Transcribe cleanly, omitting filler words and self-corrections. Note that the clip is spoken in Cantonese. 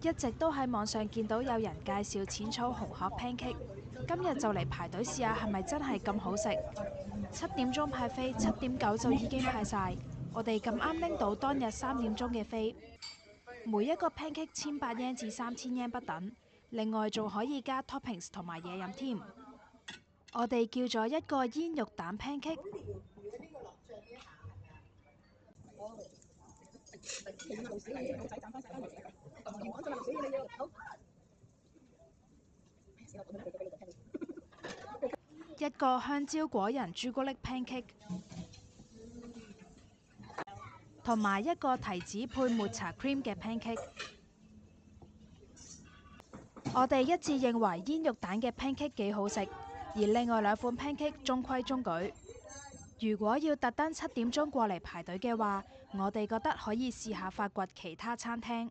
一直都喺網上見到有人介紹淺草紅殼 pancake，今日就嚟排隊試下係咪真係咁好食。7點鐘派飛，7點9就已經派晒。我哋咁啱拎到當日3點鐘嘅飛，每一個 pancake 1800 yen 至3000 yen 不等，另外仲可以加 toppings 同埋嘢飲添。我哋叫咗一個煙肉蛋 pancake。一個香蕉果仁朱古力 pancake， 同埋一個提子配抹茶 cream 嘅 pancake。我哋一致認為煙肉蛋嘅 pancake 幾好食，而另外2款 pancake 中規中矩。如果要特登7點鐘過嚟排隊嘅話，我哋覺得可以試下發掘其他餐廳。